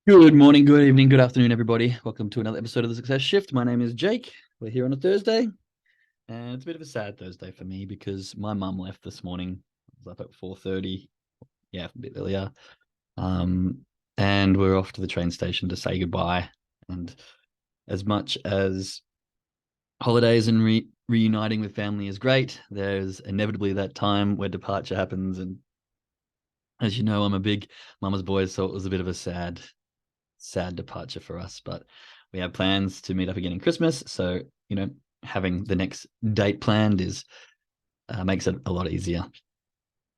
Good morning, good evening, good afternoon, everybody. Welcome to another episode of The Success Shift. My name is Jake. We're here on a Thursday, and it's a bit of a sad Thursday for me because my mum left this morning. I was up at 4:30, a bit earlier. And we're off to the train station to say goodbye. And as much as holidays and reuniting with family is great, there's inevitably that time where departure happens. And as you know, I'm a big mama's boy, so it was a bit of a sad departure for us, but we have plans to meet up again in Christmas. So, having the next date planned is makes it a lot easier.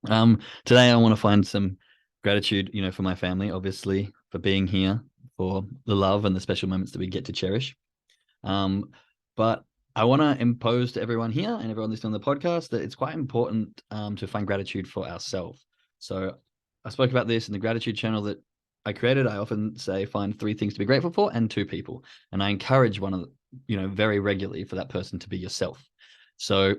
Today I want to find some gratitude, for my family, obviously, for being here, for the love and the special moments that we get to cherish. But I want to impose to everyone here and everyone listening on the podcast that it's quite important to find gratitude for ourselves. So I spoke about this in the gratitude channel that I created. I often say find 3 things to be grateful for and 2 people. And I encourage one of very regularly for that person to be yourself. So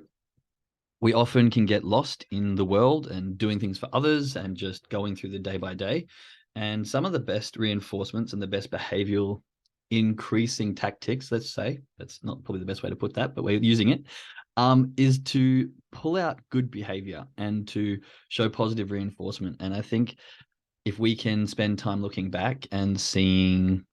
we often can get lost in the world and doing things for others and just going through the day by day. And some of the best reinforcements and the best behavioral increasing tactics, let's say, that's not probably the best way to put that, but we're using it, is to pull out good behavior and to show positive reinforcement. And I think if we can spend time looking back and seeing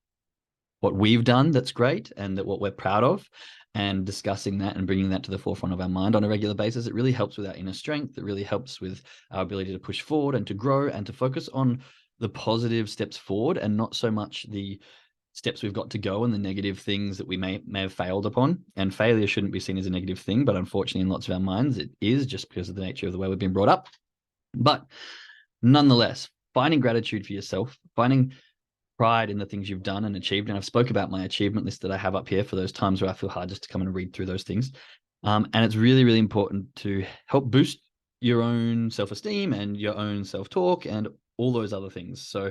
what we've done that's great and that what we're proud of and discussing that and bringing that to the forefront of our mind on a regular basis, it really helps with our inner strength. It really helps with our ability to push forward and to grow and to focus on the positive steps forward and not so much the steps we've got to go and the negative things that we may have failed upon. And failure shouldn't be seen as a negative thing, but unfortunately in lots of our minds it is, just because of the nature of the way we've been brought up. But nonetheless, finding gratitude for yourself, finding pride in the things you've done and achieved. And I've spoke about my achievement list that I have up here for those times where I feel hard just to come and read through those things. And it's really, really important to help boost your own self-esteem and your own self-talk and all those other things. So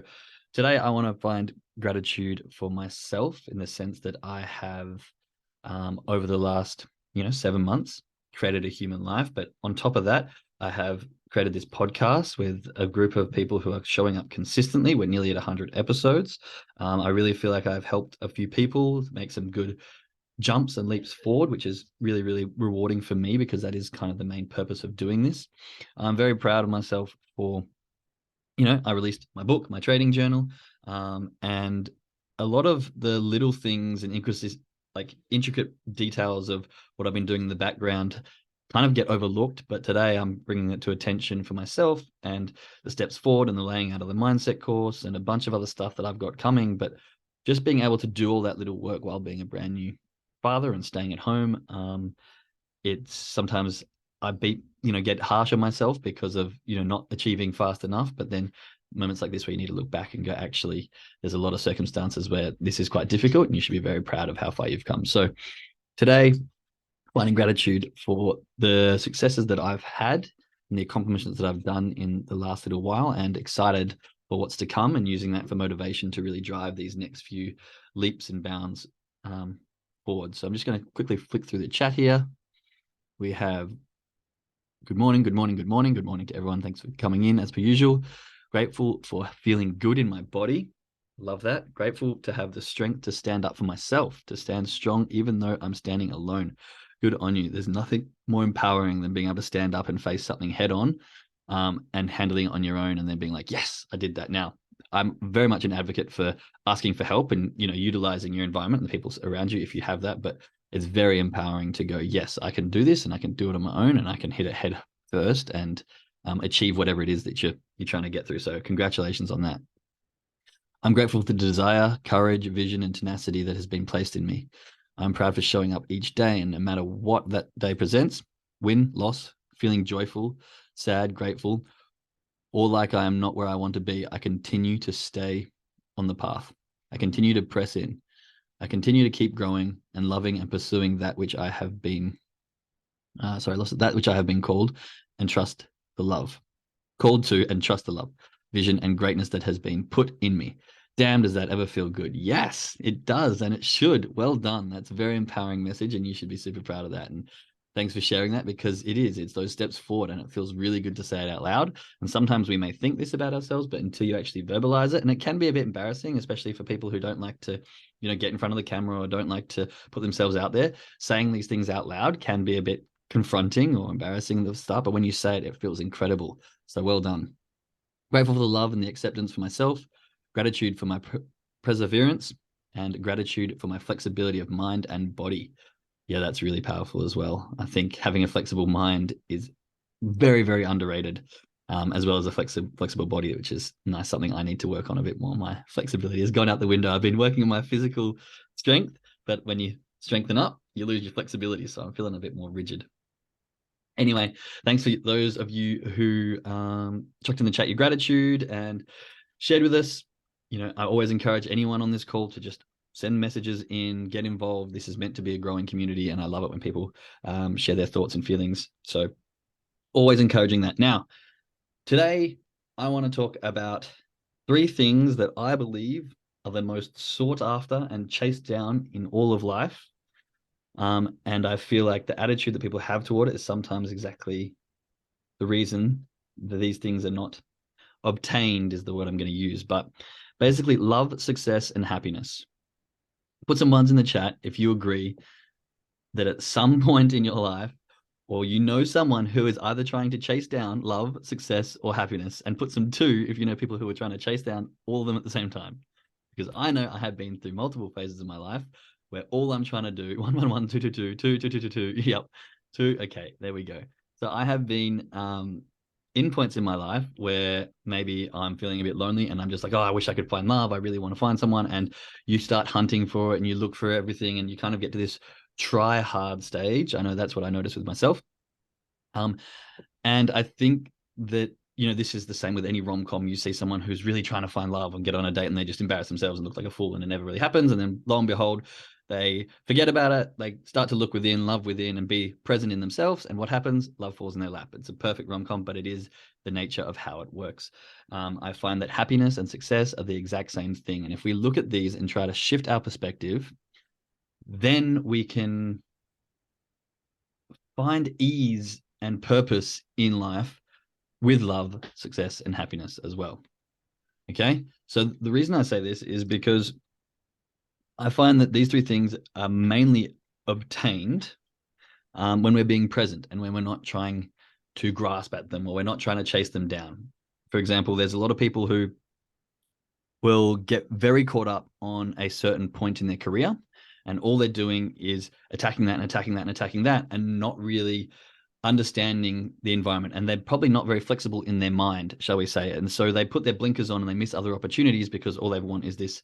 today I want to find gratitude for myself in the sense that I have, over the last, 7 months, created a human life. But on top of that, I have created this podcast with a group of people who are showing up consistently. We're nearly at 100 episodes. I really feel like I've helped a few people make some good jumps and leaps forward, which is really, really rewarding for me because that is kind of the main purpose of doing this. I'm very proud of myself for, I released my book, my trading journal, and a lot of the little things and intricate details of what I've been doing in the background kind of get overlooked. But today I'm bringing it to attention for myself and the steps forward and the laying out of the mindset course and a bunch of other stuff that I've got coming. But just being able to do all that little work while being a brand new father and staying at home, it's sometimes I get harsh on myself because of, not achieving fast enough. But then moments like this where you need to look back and go, actually, there's a lot of circumstances where this is quite difficult and you should be very proud of how far you've come. So today, finding gratitude for the successes that I've had and the accomplishments that I've done in the last little while, and excited for what's to come and using that for motivation to really drive these next few leaps and bounds forward. So I'm just going to quickly flick through the chat here. We have good morning, good morning, good morning, good morning to everyone. Thanks for coming in as per usual. Grateful for feeling good in my body. Love that. Grateful to have the strength to stand up for myself, to stand strong, even though I'm standing alone. Good on you. There's nothing more empowering than being able to stand up and face something head on, and handling it on your own and then being like, yes, I did that. Now, I'm very much an advocate for asking for help and, utilizing your environment and the people around you if you have that. But it's very empowering to go, yes, I can do this and I can do it on my own and I can hit it head first and achieve whatever it is that you're trying to get through. So congratulations on that. I'm grateful for the desire, courage, vision, and tenacity that has been placed in me. I'm proud for showing up each day, and no matter what that day presents, win, loss, feeling joyful, sad, grateful, or like I am not where I want to be, I continue to stay on the path. I continue to press in. I continue to keep growing and loving and pursuing that which I have been, that which I have been called and trust the love. Called to and trust the love, vision, and greatness that has been put in me. Damn, does that ever feel good? Yes, it does, and it should. Well done. That's a very empowering message, and you should be super proud of that. And Thanks for sharing that, because it's those steps forward, and it feels really good to say it out loud. And sometimes we may think this about ourselves, but until you actually verbalize it, and it can be a bit embarrassing, especially for people who don't like to, get in front of the camera or don't like to put themselves out there. Saying these things out loud can be a bit confronting or embarrassing at the start, but when you say it, it feels incredible. So well done. Grateful for the love and the acceptance for myself, gratitude for my perseverance, and gratitude for my flexibility of mind and body. Yeah, that's really powerful as well. I think having a flexible mind is very, very underrated, as well as a flexible body, which is nice. Something I need to work on a bit more. My flexibility has gone out the window. I've been working on my physical strength, but when you strengthen up, you lose your flexibility. So I'm feeling a bit more rigid. Anyway, thanks for those of you who chucked in the chat your gratitude and shared with us. I always encourage anyone on this call to just send messages in, get involved. This is meant to be a growing community, and I love it when people share their thoughts and feelings. So always encouraging that. Now, today I want to talk about 3 things that I believe are the most sought after and chased down in all of life. And I feel like the attitude that people have toward it is sometimes exactly the reason that these things are not obtained, is the word I'm going to use. But basically, love, success, and happiness. Put some ones in the chat if you agree that at some point in your life, or someone who is either trying to chase down love, success, or happiness, and put some 2 if you know people who are trying to chase down all of them at the same time. Because I know I have been through multiple phases of my life where all I'm trying to do, 1, 1, 1, 2, 2, 2, 2, 2, 2, 2, 2, yep, 2, okay, there we go. So I have been in points in my life where maybe I'm feeling a bit lonely and I'm just like, oh, I wish I could find love. I really want to find someone. And you start hunting for it and you look for everything and you kind of get to this try hard stage. I know that's what I noticed with myself. And I think that, this is the same with any rom-com. You see someone who's really trying to find love and get on a date and they just embarrass themselves and look like a fool and it never really happens. And then lo and behold, they forget about it. They start to look within, love within, and be present in themselves. And what happens? Love falls in their lap. It's a perfect rom-com, but it is the nature of how it works. I find that happiness and success are the exact same thing. And if we look at these and try to shift our perspective, then we can find ease and purpose in life with love, success, and happiness as well. Okay? So the reason I say this is because I find that these 3 things are mainly obtained when we're being present and when we're not trying to grasp at them or we're not trying to chase them down. For example, there's a lot of people who will get very caught up on a certain point in their career, and all they're doing is attacking that and attacking that and attacking that, and not really understanding the environment. And they're probably not very flexible in their mind, shall we say. And so they put their blinkers on and they miss other opportunities because all they want is this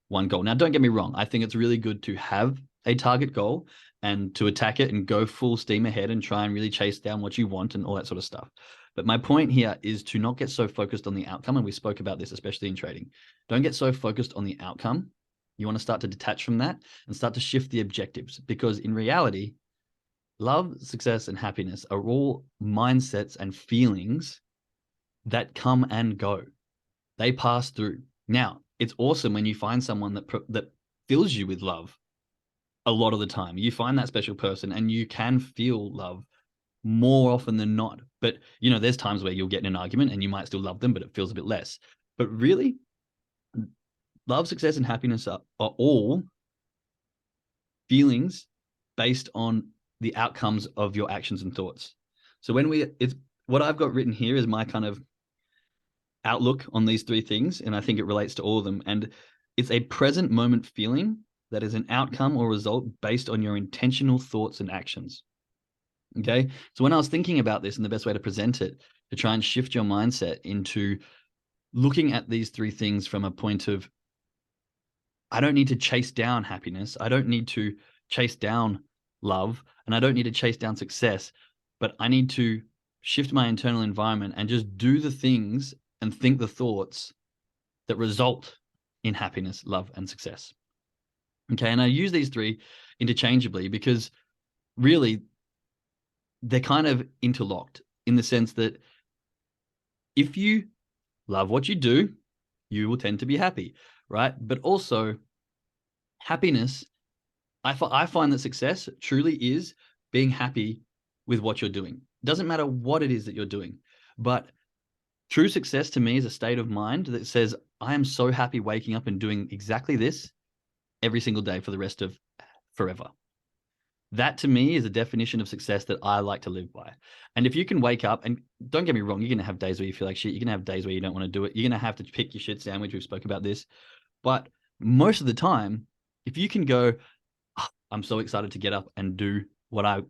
one goal. Now, don't get me wrong. I think it's really good to have a target goal and to attack it and go full steam ahead and try and really chase down what you want and all that sort of stuff. But my point here is to not get so focused on the outcome. And we spoke about this, especially in trading. Don't get so focused on the outcome. You want to start to detach from that and start to shift the objectives, because in reality, love, success, and happiness are all mindsets and feelings that come and go. They pass through. Now, it's awesome when you find someone that fills you with love a lot of the time. You find that special person and you can feel love more often than not. But, there's times where you'll get in an argument and you might still love them, but it feels a bit less. But really, love, success, and happiness are all feelings based on the outcomes of your actions and thoughts. So it's what I've got written here is my kind of outlook on these 3 things, and I think it relates to all of them. And it's a present moment feeling that is an outcome or result based on your intentional thoughts and actions. Okay. So when I was thinking about this and the best way to present it, to try and shift your mindset into looking at these 3 things from a point of, I don't need to chase down happiness. I don't need to chase down love, and I don't need to chase down success, but I need to shift my internal environment and just do the things and think the thoughts that result in happiness, love, and success. Okay. And I use these 3 interchangeably because really they're kind of interlocked in the sense that if you love what you do, you will tend to be happy, right? But also happiness, I find that success truly is being happy with what you're doing. It doesn't matter what it is that you're doing, but true success to me is a state of mind that says, I am so happy waking up and doing exactly this every single day for the rest of forever. That to me is a definition of success that I like to live by. And if you can wake up, and don't get me wrong, you're going to have days where you feel like shit. You're going to have days where you don't want to do it. You're going to have to pick your shit sandwich. We've spoke about this. But most of the time, if you can go, oh, I'm so excited to get up and do what I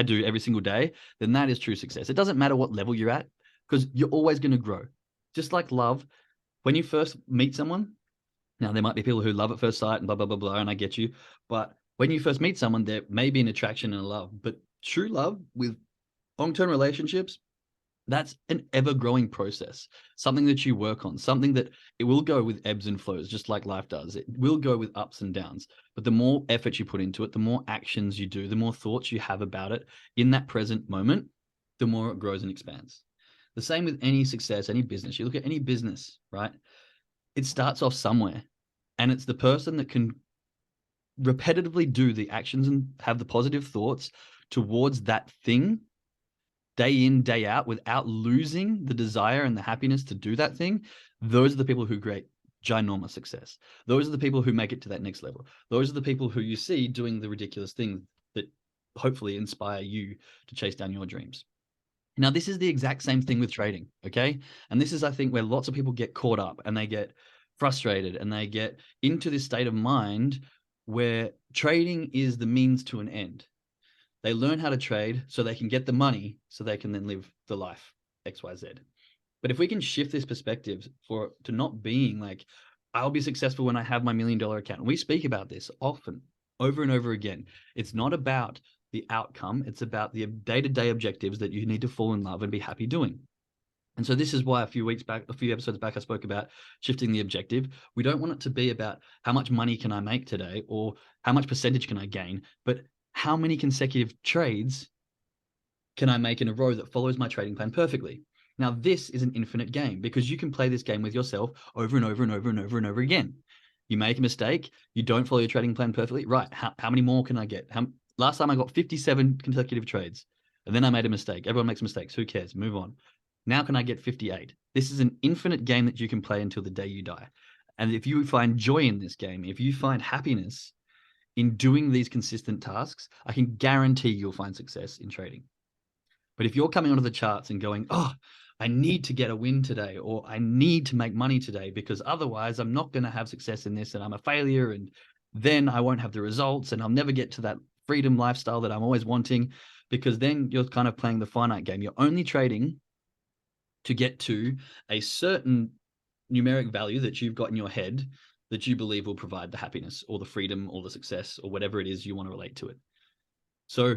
do every single day, then that is true success. It doesn't matter what level you're at, because you're always going to grow. Just like love, when you first meet someone, now there might be people who love at first sight and blah, blah, blah, blah, and I get you. But when you first meet someone, there may be an attraction and a love. But true love with long-term relationships, that's an ever-growing process, something that you work on, something that it will go with ebbs and flows, just like life does. It will go with ups and downs. But the more effort you put into it, the more actions you do, the more thoughts you have about it in that present moment, the more it grows and expands. The same with any success, any business. You look at any business, right? It starts off somewhere, and it's the person that can repetitively do the actions and have the positive thoughts towards that thing day in, day out, without losing the desire and the happiness to do that thing. Those are the people who create ginormous success. Those are the people who make it to that next level. Those are the people who you see doing the ridiculous things that hopefully inspire you to chase down your dreams. Now, this is the exact same thing with trading, okay? And this is, I think, where lots of people get caught up and they get frustrated and they get into this state of mind where trading is the means to an end. They learn how to trade so they can get the money so they can then live the life XYZ. But if we can shift this perspective to not being like, I'll be successful when I have my $1 million account. And we speak about this often, over and over again. It's not about the outcome. It's about the day-to-day objectives that you need to fall in love and be happy doing. And so this is why a few episodes back, I spoke about shifting the objective. We don't want it to be about how much money can I make today or how much percentage can I gain, but how many consecutive trades can I make in a row that follows my trading plan perfectly? Now, this is an infinite game because you can play this game with yourself over and over and over and over and over again. You make a mistake, you don't follow your trading plan perfectly. Right, how many more can I get? Last time I got 57 consecutive trades, and then I made a mistake. Everyone makes mistakes. Who cares? Move on. Now can I get 58? This is an infinite game that you can play until the day you die. And if you find joy in this game, if you find happiness in doing these consistent tasks, I can guarantee you'll find success in trading. But if you're coming onto the charts and going, oh, I need to get a win today, or I need to make money today because otherwise I'm not going to have success in this and I'm a failure, and then I won't have the results and I'll never get to that freedom lifestyle that I'm always wanting, because then you're kind of playing the finite game. You're only trading to get to a certain numeric value that you've got in your head that you believe will provide the happiness or the freedom or the success or whatever it is you want to relate to it. So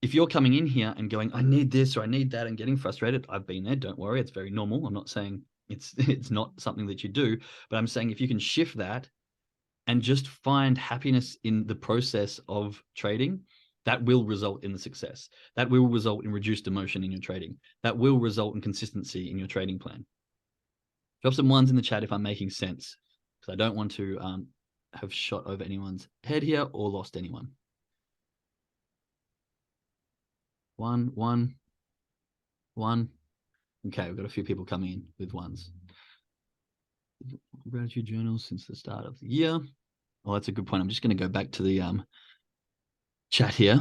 if you're coming in here and going, I need this or I need that, and getting frustrated, I've been there, don't worry, it's very normal. I'm not saying it's not something that you do, but I'm saying if you can shift that and just find happiness in the process of trading, that will result in the success. That will result in reduced emotion in your trading. That will result in consistency in your trading plan. Drop some ones in the chat if I'm making sense, because I don't want to have shot over anyone's head here or lost anyone. One. Okay, we've got a few people coming in with ones. Gratitude journals since the start of the year. Well, that's a good point. I'm just going to go back to the chat here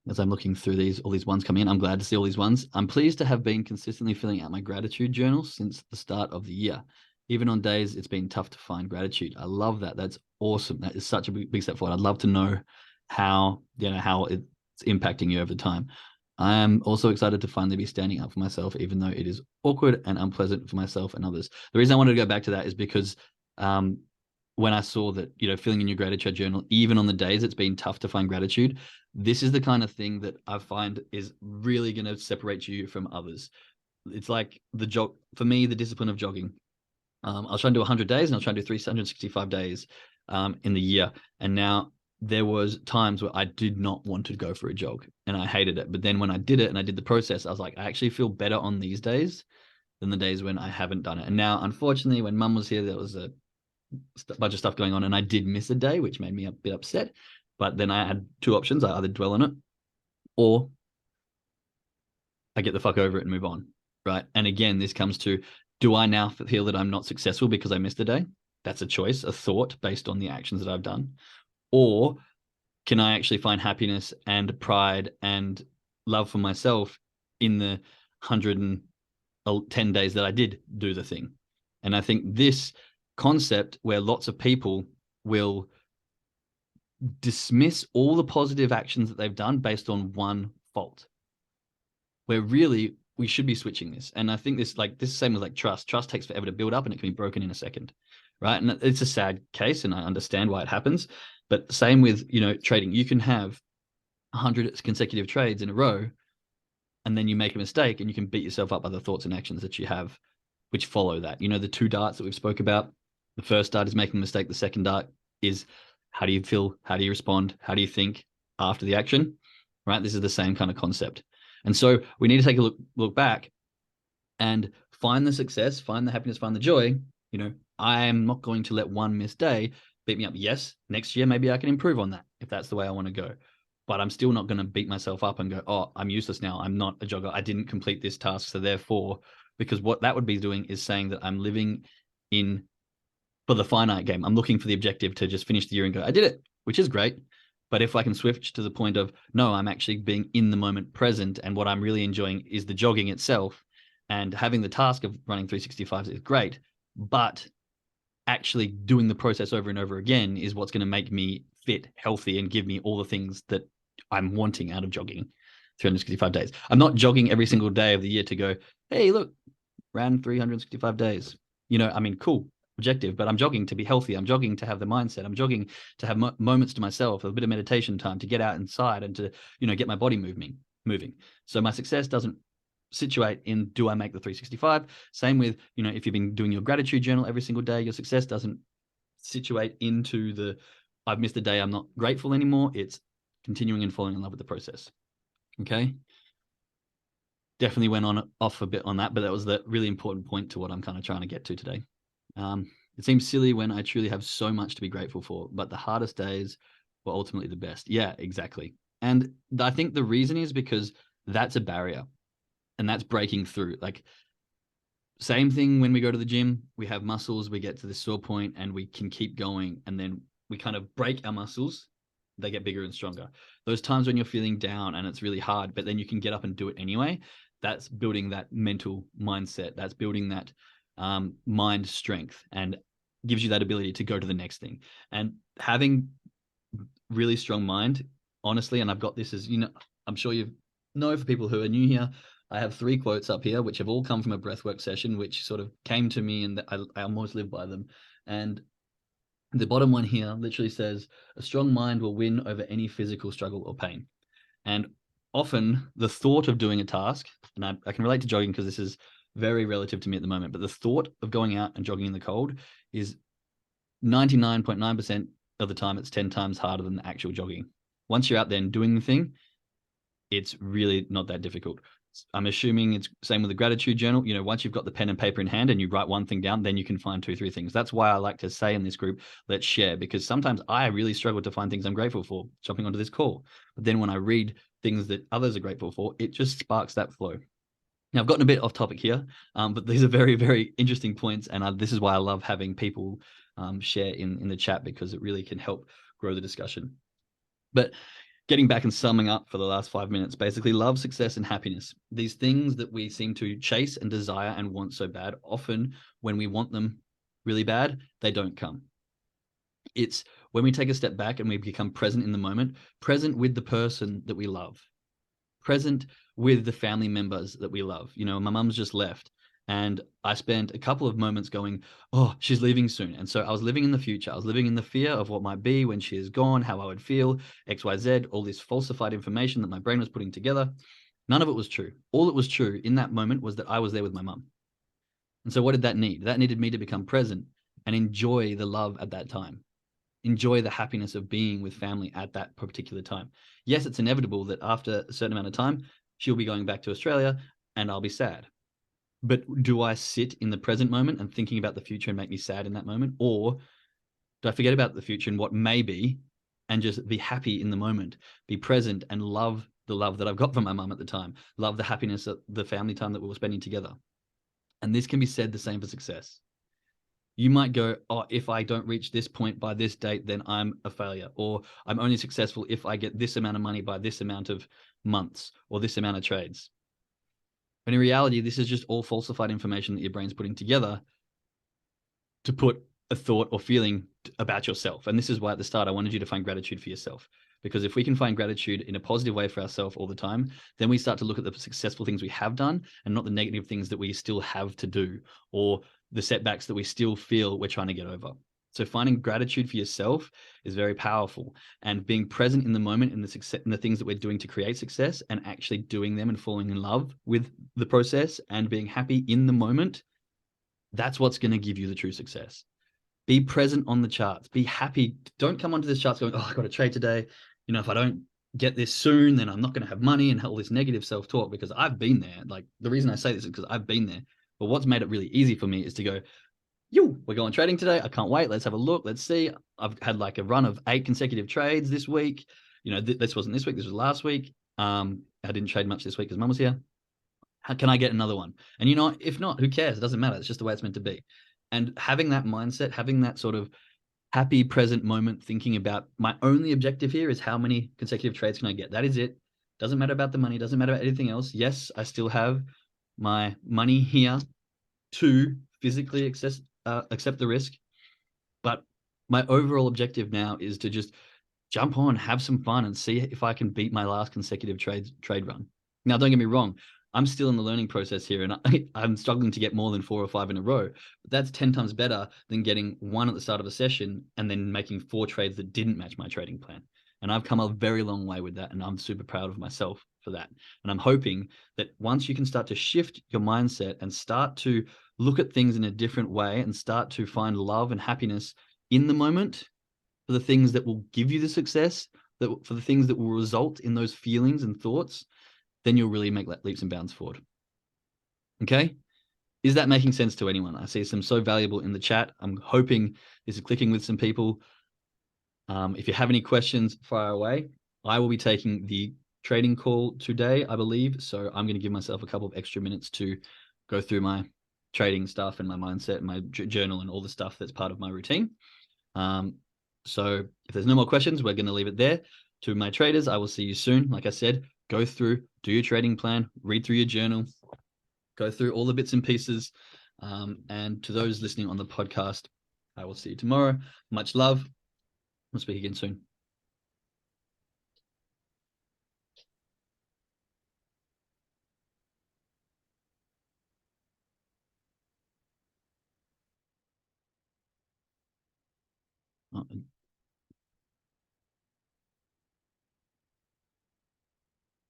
as I'm looking through all these ones coming in. I'm glad to see all these ones. I'm pleased to have been consistently filling out my gratitude journal since the start of the year. Even on days it's been tough to find gratitude. I love that. That's awesome. That is such a big step forward. I'd love to know how it's impacting you over time. I am also excited to finally be standing up for myself, even though it is awkward and unpleasant for myself and others. The reason I wanted to go back to that is because when I saw that, filling in your gratitude journal, even on the days it's been tough to find gratitude, this is the kind of thing that I find is really going to separate you from others. It's like for me, the discipline of jogging. I'll try and do 100 days and I'll try and do 365 days in the year. And now there was times where I did not want to go for a jog and I hated it. But then when I did it and I did the process, I was like, I actually feel better on these days than the days when I haven't done it. And now, unfortunately, when Mum was here, there was a bunch of stuff going on and I did miss a day, which made me a bit upset. But then I had two options. I either dwell on it or I get the fuck over it and move on, right? And again, this comes to, do I now feel that I'm not successful because I missed a day? That's a choice, a thought based on the actions that I've done. Or can I actually find happiness and pride and love for myself in the 110 days that I did do the thing? And I think this concept, where lots of people will dismiss all the positive actions that they've done based on one fault, where really we should be switching this. And I think this same with like trust. Trust takes forever to build up and it can be broken in a second, right? And it's a sad case, and I understand why it happens. But same with, trading. You can have 100 consecutive trades in a row, and then you make a mistake and you can beat yourself up by the thoughts and actions that you have which follow that. The two darts that we've spoke about. The first dart is making a mistake. The second dart is, how do you feel? How do you respond? How do you think after the action? Right? This is the same kind of concept. And so we need to take a look back and find the success, find the happiness, find the joy. I am not going to let one missed day beat me up. Yes, next year, maybe I can improve on that if that's the way I want to go. But I'm still not going to beat myself up and go, oh, I'm useless now. I'm not a jogger. I didn't complete this task. So therefore, because what that would be doing is saying that I'm living for the finite game. I'm looking for the objective to just finish the year and go, I did it, which is great. But if I can switch to the point of, no, I'm actually being in the moment present, and what I'm really enjoying is the jogging itself, and having the task of running 365s is great, but actually doing the process over and over again is what's going to make me fit, healthy, and give me all the things that I'm wanting out of jogging 365 days. I'm not jogging every single day of the year to go, hey, look, ran 365 days. Cool, objective, but I'm jogging to be healthy. I'm jogging to have the mindset. I'm jogging to have moments to myself, a bit of meditation time, to get out inside and to, get my body moving. So my success doesn't situate in, do I make the 365? Same with, if you've been doing your gratitude journal every single day, your success doesn't situate into the, I've missed a day, I'm not grateful anymore. It's continuing and falling in love with the process. Okay. Definitely went off a bit on that, but that was the really important point to what I'm kind of trying to get to today. It seems silly when I truly have so much to be grateful for, but the hardest days were ultimately the best. Yeah, exactly. And I think the reason is because that's a barrier, and that's breaking through. Like, same thing when we go to the gym, we have muscles, we get to this sore point and we can keep going, and then we kind of break our muscles, they get bigger and stronger. Those times when you're feeling down and it's really hard, but then you can get up and do it anyway, that's building that mental mindset. That's building that mind strength, and gives you that ability to go to the next thing. And having really strong mind, honestly, and I've got this as, I'm sure you know, for people who are new here, I have 3 quotes up here, which have all come from a breathwork session, which sort of came to me, and I almost live by them. And the bottom one here literally says, a strong mind will win over any physical struggle or pain. And often the thought of doing a task, and I can relate to jogging because this is very relative to me at the moment, but the thought of going out and jogging in the cold is 99.9% of the time, it's 10 times harder than the actual jogging. Once you're out there and doing the thing, it's really not that difficult. I'm assuming it's same with the gratitude journal. Once you've got the pen and paper in hand and you write one thing down, then you can find 2, 3 things. That's why I like to say in this group, let's share, because sometimes I really struggle to find things I'm grateful for jumping onto this call. But then when I read things that others are grateful for, it just sparks that flow. Now, I've gotten a bit off topic here, but these are very, very interesting points. And this is why I love having people share in the chat, because it really can help grow the discussion. But getting back and summing up for the last 5 minutes, basically, love, success, and happiness. These things that we seem to chase and desire and want so bad, often when we want them really bad, they don't come. It's when we take a step back and we become present in the moment, present with the person that we love, present with the family members that we love. My mum's just left, and I spent a couple of moments going, oh, she's leaving soon. And so I was living in the future. I was living in the fear of what might be when she is gone, how I would feel, XYZ, all this falsified information that my brain was putting together. None of it was true. All that was true in that moment was that I was there with my mum. And so what did that need? That needed me to become present and enjoy the love at that time. Enjoy the happiness of being with family at that particular time. Yes, it's inevitable that after a certain amount of time, she'll be going back to Australia and I'll be sad. But do I sit in the present moment and thinking about the future and make me sad in that moment? Or do I forget about the future and what may be and just be happy in the moment, be present and love the love that I've got from my mum at the time, love the happiness, the family time that we were spending together. And this can be said the same for success. You might go, oh, if I don't reach this point by this date, then I'm a failure. Or I'm only successful if I get this amount of money by this amount of months or this amount of trades. But in reality, this is just all falsified information that your brain's putting together to put a thought or feeling about yourself. And this is why at the start, I wanted you to find gratitude for yourself. Because if we can find gratitude in a positive way for ourselves all the time, then we start to look at the successful things we have done and not the negative things that we still have to do or the setbacks that we still feel we're trying to get over. So finding gratitude for yourself is very powerful, and being present in the moment in the success, in the things that we're doing to create success, and actually doing them and falling in love with the process and being happy in the moment, that's what's going to give you the true success. Be present on the charts. Be happy. Don't come onto this charts going, oh, I got to trade today. You know, if I don't get this soon, then I'm not going to have money, and all this negative self-talk, because I've been there. Like, the reason I say this is because I've been there. But what's made it really easy for me is to go, we're going trading today. I can't wait. Let's have a look. Let's see. I've had like a run of 8 consecutive trades this week. You know, this wasn't this week. This was last week. I didn't trade much this week because Mum was here. How can I get another one? And you know, if not, who cares? It doesn't matter. It's just the way it's meant to be. And having that mindset, having that sort of happy present moment, thinking about my only objective here is how many consecutive trades can I get? That is it. Doesn't matter about the money. Doesn't matter about anything else. Yes, I still have my money here to physically accept the risk. But my overall objective now is to just jump on, have some fun, and see if I can beat my last consecutive trade run. Now, don't get me wrong. I'm still in the learning process here, and I'm struggling to get more than 4 or 5 in a row. But that's 10 times better than getting 1 at the start of a session and then making 4 trades that didn't match my trading plan. And I've come a very long way with that, and I'm super proud of myself for that. And I'm hoping that once you can start to shift your mindset and start to look at things in a different way and start to find love and happiness in the moment for the things that will give you the success, for the things that will result in those feelings and thoughts, then you'll really make leaps and bounds forward. Okay? Is that making sense to anyone? I see some so valuable in the chat. I'm hoping this is clicking with some people. If you have any questions, fire away. I will be taking the trading call today, I believe. So I'm going to give myself a couple of extra minutes to go through my trading stuff and my mindset and my journal and all the stuff that's part of my routine. So if there's no more questions, we're going to leave it there. To my traders, I will see you soon. Like I said, go through, do your trading plan, read through your journal, go through all the bits and pieces. And to those listening on the podcast, I will see you tomorrow. Much love. We'll speak again soon. Oh,